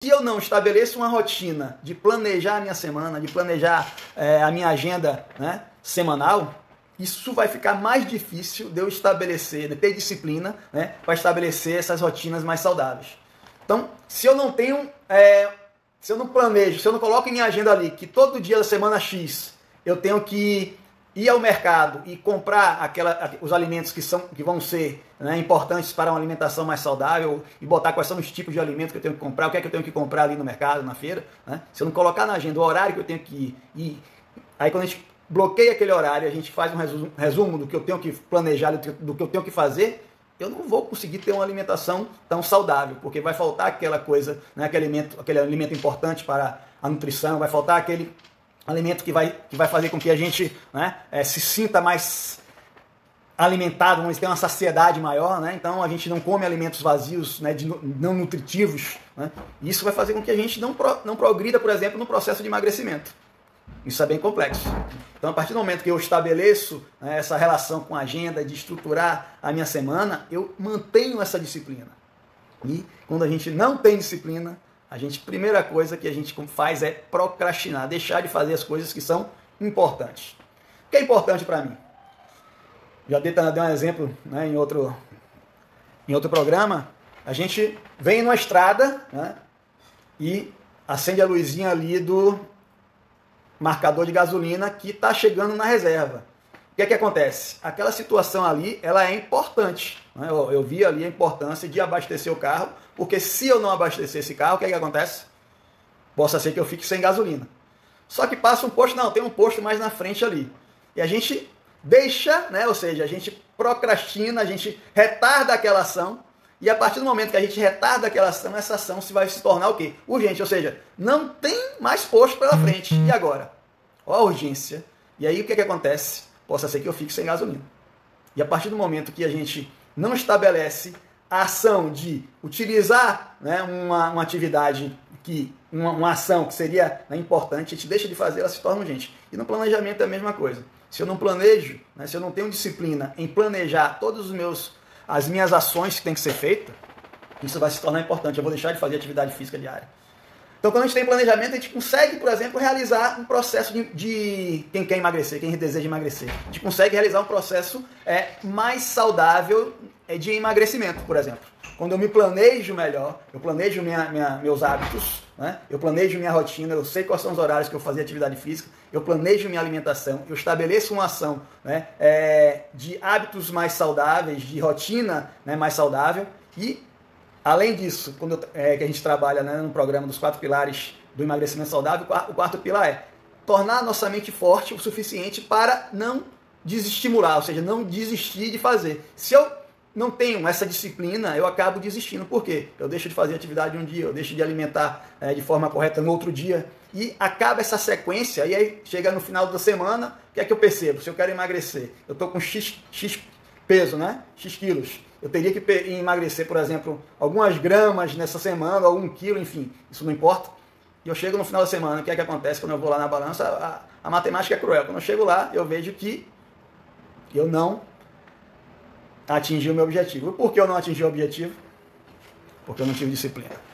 Se eu não estabeleço uma rotina de planejar a minha semana, de planejar a minha agenda, né, semanal, isso vai ficar mais difícil de eu estabelecer, de ter disciplina, né, para estabelecer essas rotinas mais saudáveis. Então, se eu não tenho, se eu não planejo, se eu não coloco em minha agenda ali que todo dia da semana X eu tenho que ir ao mercado e comprar os alimentos que vão ser, né, importantes para uma alimentação mais saudável e botar quais são os tipos de alimentos que eu tenho que comprar, o que é que eu tenho que comprar ali no mercado, na feira, né? Se eu não colocar na agenda o horário que eu tenho que ir, aí quando a gente bloqueia aquele horário, a gente faz um resumo do que eu tenho que planejar, do que eu tenho que fazer, eu não vou conseguir ter uma alimentação tão saudável, porque vai faltar aquela coisa, né, aquele alimento importante para a nutrição, vai faltar aquele alimento que vai fazer com que a gente, né, se sinta mais alimentado, vamos ter uma saciedade maior, né? Então a gente não come alimentos vazios, né, não nutritivos, né? E isso vai fazer com que a gente não progrida, por exemplo, no processo de emagrecimento. Isso é bem complexo. Então, a partir do momento que eu estabeleço, né, essa relação com a agenda, de estruturar a minha semana, eu mantenho essa disciplina. E quando a gente não tem disciplina, a primeira coisa que a gente faz é procrastinar, deixar de fazer as coisas que são importantes. O que é importante para mim? Já dei um exemplo, né, em outro programa. A gente vem numa estrada, né, e acende a luzinha ali do marcador de gasolina que está chegando na reserva. O que é que acontece? Aquela situação ali, ela é importante, né? Eu vi ali a importância de abastecer o carro, porque se eu não abastecer esse carro, o que é que acontece? Possa ser que eu fique sem gasolina. Só que passa um posto, não, tem um posto mais na frente ali. E a gente deixa, né? Ou seja, a gente procrastina, a gente retarda aquela ação, e a partir do momento que a gente retarda aquela ação, essa ação vai se tornar o quê? Urgente, ou seja, não tem mais posto pela frente. E agora? Olha a urgência. E aí o que é que acontece? Possa ser que eu fique sem gasolina. E a partir do momento que a gente não estabelece a ação de utilizar, né, uma atividade, uma ação que seria, né, importante, a gente deixa de fazer, ela se torna urgente. E no planejamento é a mesma coisa. Se eu não planejo, né, se eu não tenho disciplina em planejar as minhas ações que tem que ser feitas, isso vai se tornar importante. Eu vou deixar de fazer atividade física diária. Então, quando a gente tem planejamento, a gente consegue, por exemplo, realizar um processo de quem quer emagrecer, quem deseja emagrecer. A gente consegue realizar um processo mais saudável de emagrecimento, por exemplo. Quando eu me planejo melhor, eu planejo meus hábitos, né? Eu planejo minha rotina, eu sei quais são os horários que eu fazia atividade física, eu planejo minha alimentação, eu estabeleço uma ação, né, de hábitos mais saudáveis, de rotina, né, mais saudável. E, além disso, que a gente trabalha, né, no programa dos 4 pilares do emagrecimento saudável, o quarto pilar é tornar a nossa mente forte o suficiente para não desestimular, ou seja, não desistir de fazer. Se eu não tenho essa disciplina, eu acabo desistindo. Por quê? Eu deixo de fazer atividade um dia, eu deixo de alimentar de forma correta no outro dia, e acaba essa sequência, e aí chega no final da semana, o que é que eu percebo? Se eu quero emagrecer, eu estou com X peso, né? X quilos. Eu teria que emagrecer, por exemplo, algumas gramas nessa semana, algum quilo, enfim, isso não importa. E eu chego no final da semana, o que é que acontece quando eu vou lá na balança? A matemática é cruel. Quando eu chego lá, eu vejo que eu não atingi o meu objetivo. E por que eu não atingi o objetivo? Porque eu não tive disciplina.